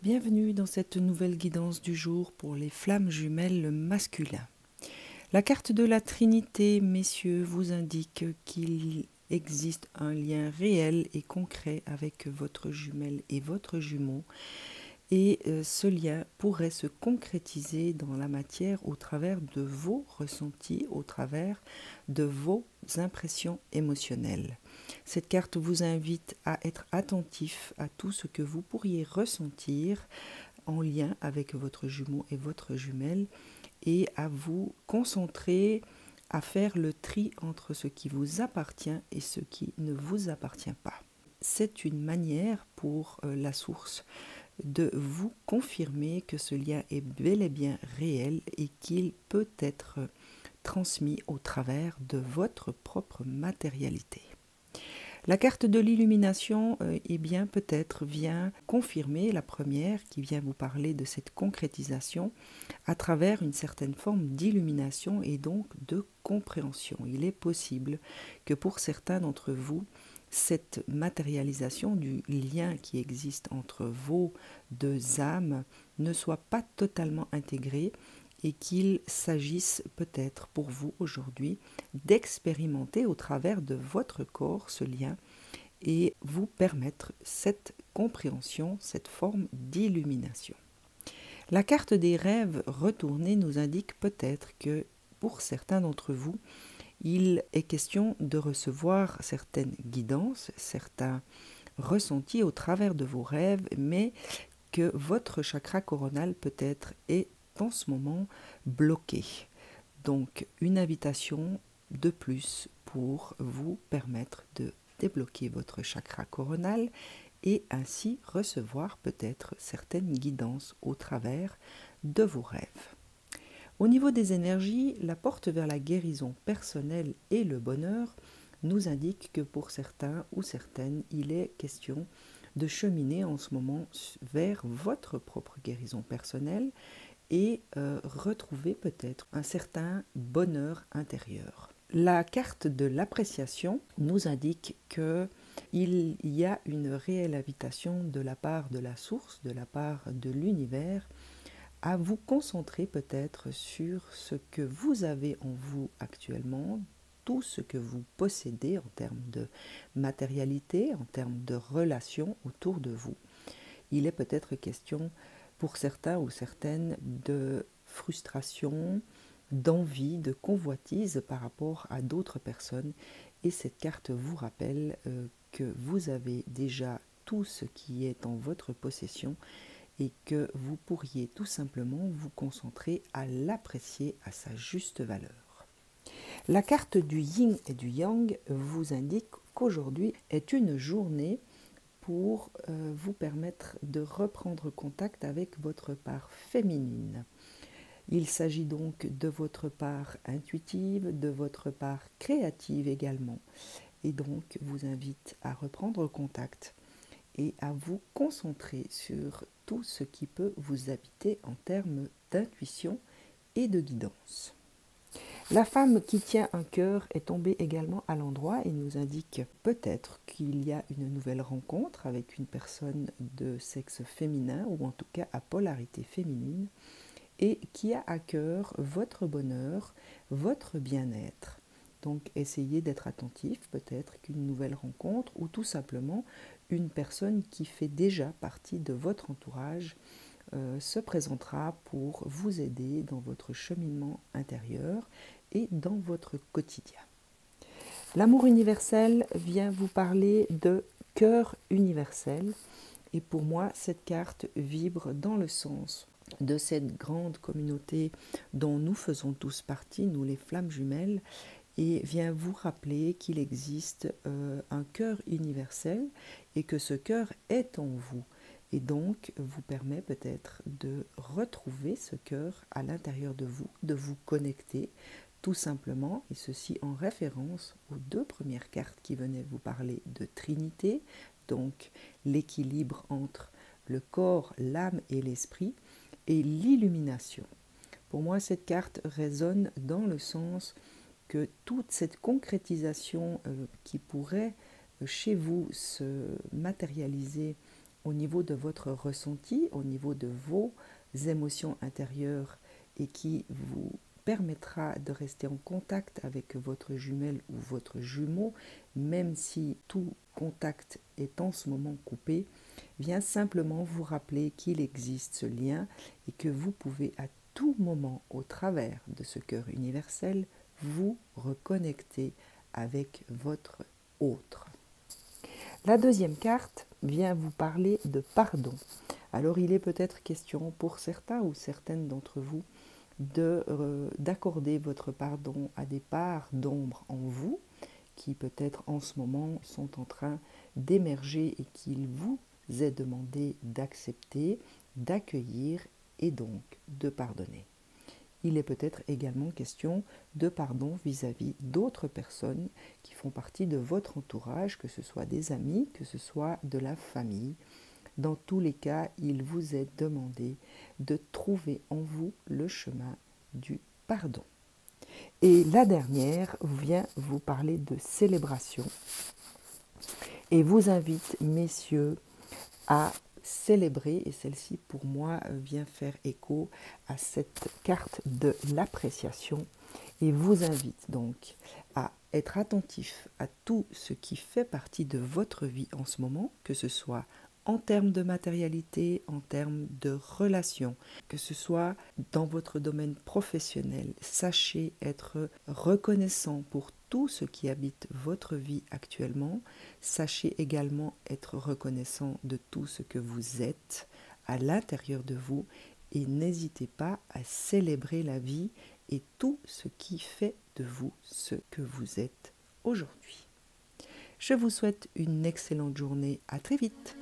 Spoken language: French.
Bienvenue dans cette nouvelle guidance du jour pour les flammes jumelles masculins. La carte de la Trinité, messieurs, vous indique qu'il existe un lien réel et concret avec votre jumelle et votre jumeau. Et ce lien pourrait se concrétiser dans la matière au travers de vos ressentis, au travers de vos impressions émotionnelles. Cette carte vous invite à être attentif à tout ce que vous pourriez ressentir en lien avec votre jumeau et votre jumelle et à vous concentrer à faire le tri entre ce qui vous appartient et ce qui ne vous appartient pas. C'est une manière pour la source de vous confirmer que ce lien est bel et bien réel et qu'il peut être transmis au travers de votre propre matérialité. La carte de l'illumination, peut-être vient confirmer la première qui vient vous parler de cette concrétisation à travers une certaine forme d'illumination et donc de compréhension. Il est possible que pour certains d'entre vous, cette matérialisation du lien qui existe entre vos deux âmes ne soit pas totalement intégrée et qu'il s'agisse peut-être pour vous aujourd'hui d'expérimenter au travers de votre corps ce lien et vous permettre cette compréhension, cette forme d'illumination. La carte des rêves retournés nous indique peut-être que pour certains d'entre vous, il est question de recevoir certaines guidances, certains ressentis au travers de vos rêves, mais que votre chakra coronal peut-être est en ce moment bloqué. Donc une invitation de plus pour vous permettre de débloquer votre chakra coronal et ainsi recevoir peut-être certaines guidances au travers de vos rêves. Au niveau des énergies, la porte vers la guérison personnelle et le bonheur nous indique que pour certains ou certaines, il est question de cheminer en ce moment vers votre propre guérison personnelle et retrouver peut-être un certain bonheur intérieur. La carte de l'appréciation nous indique qu'il y a une réelle invitation de la part de la source, de la part de l'univers, à vous concentrer peut-être sur ce que vous avez en vous actuellement, tout ce que vous possédez en termes de matérialité, en termes de relations autour de vous. Il est peut-être question pour certains ou certaines de frustration, d'envie, de convoitise par rapport à d'autres personnes. Et cette carte vous rappelle que vous avez déjà tout ce qui est en votre possession et que vous pourriez tout simplement vous concentrer à l'apprécier à sa juste valeur. La carte du yin et du yang vous indique qu'aujourd'hui est une journée pour vous permettre de reprendre contact avec votre part féminine. Il s'agit donc de votre part intuitive, de votre part créative également, et donc vous invite à reprendre contact et à vous concentrer sur tout ce qui peut vous habiter en termes d'intuition et de guidance. La femme qui tient un cœur est tombée également à l'endroit et nous indique peut-être qu'il y a une nouvelle rencontre avec une personne de sexe féminin ou en tout cas à polarité féminine et qui a à cœur votre bonheur, votre bien-être. Donc essayez d'être attentif, peut-être qu'une nouvelle rencontre ou tout simplement une personne qui fait déjà partie de votre entourage se présentera pour vous aider dans votre cheminement intérieur et dans votre quotidien. L'amour universel vient vous parler de cœur universel et pour moi cette carte vibre dans le sens de cette grande communauté dont nous faisons tous partie, nous les flammes jumelles, et vient vous rappeler qu'il existe un cœur universel et que ce cœur est en vous. Et donc vous permet peut-être de retrouver ce cœur à l'intérieur de vous, de vous connecter tout simplement, et ceci en référence aux deux premières cartes qui venaient vous parler de Trinité, donc l'équilibre entre le corps, l'âme et l'esprit, et l'illumination. Pour moi, cette carte résonne dans le sens que toute cette concrétisation qui pourrait chez vous se matérialiser au niveau de votre ressenti, au niveau de vos émotions intérieures et qui vous permettra de rester en contact avec votre jumelle ou votre jumeau, même si tout contact est en ce moment coupé, vient simplement vous rappeler qu'il existe ce lien et que vous pouvez à tout moment, au travers de ce cœur universel, vous reconnecter avec votre autre. La deuxième carte vient vous parler de pardon. Alors il est peut-être question pour certains ou certaines d'entre vous d'accorder votre pardon à des parts d'ombre en vous qui peut-être en ce moment sont en train d'émerger et qu'il vous est demandé d'accepter, d'accueillir et donc de pardonner. Il est peut-être également question de pardon vis-à-vis d'autres personnes qui font partie de votre entourage, que ce soit des amis, que ce soit de la famille. Dans tous les cas, il vous est demandé de trouver en vous le chemin du pardon. Et la dernière vient vous parler de célébration et vous invite, messieurs, à célébrer, et celle-ci pour moi vient faire écho à cette carte de l'appréciation et vous invite donc à être attentif à tout ce qui fait partie de votre vie en ce moment, que ce soit en termes de matérialité, en termes de relations, que ce soit dans votre domaine professionnel. Sachez être reconnaissant pour tout ce qui habite votre vie actuellement. Sachez également être reconnaissant de tout ce que vous êtes à l'intérieur de vous et n'hésitez pas à célébrer la vie et tout ce qui fait de vous ce que vous êtes aujourd'hui. Je vous souhaite une excellente journée. À très vite.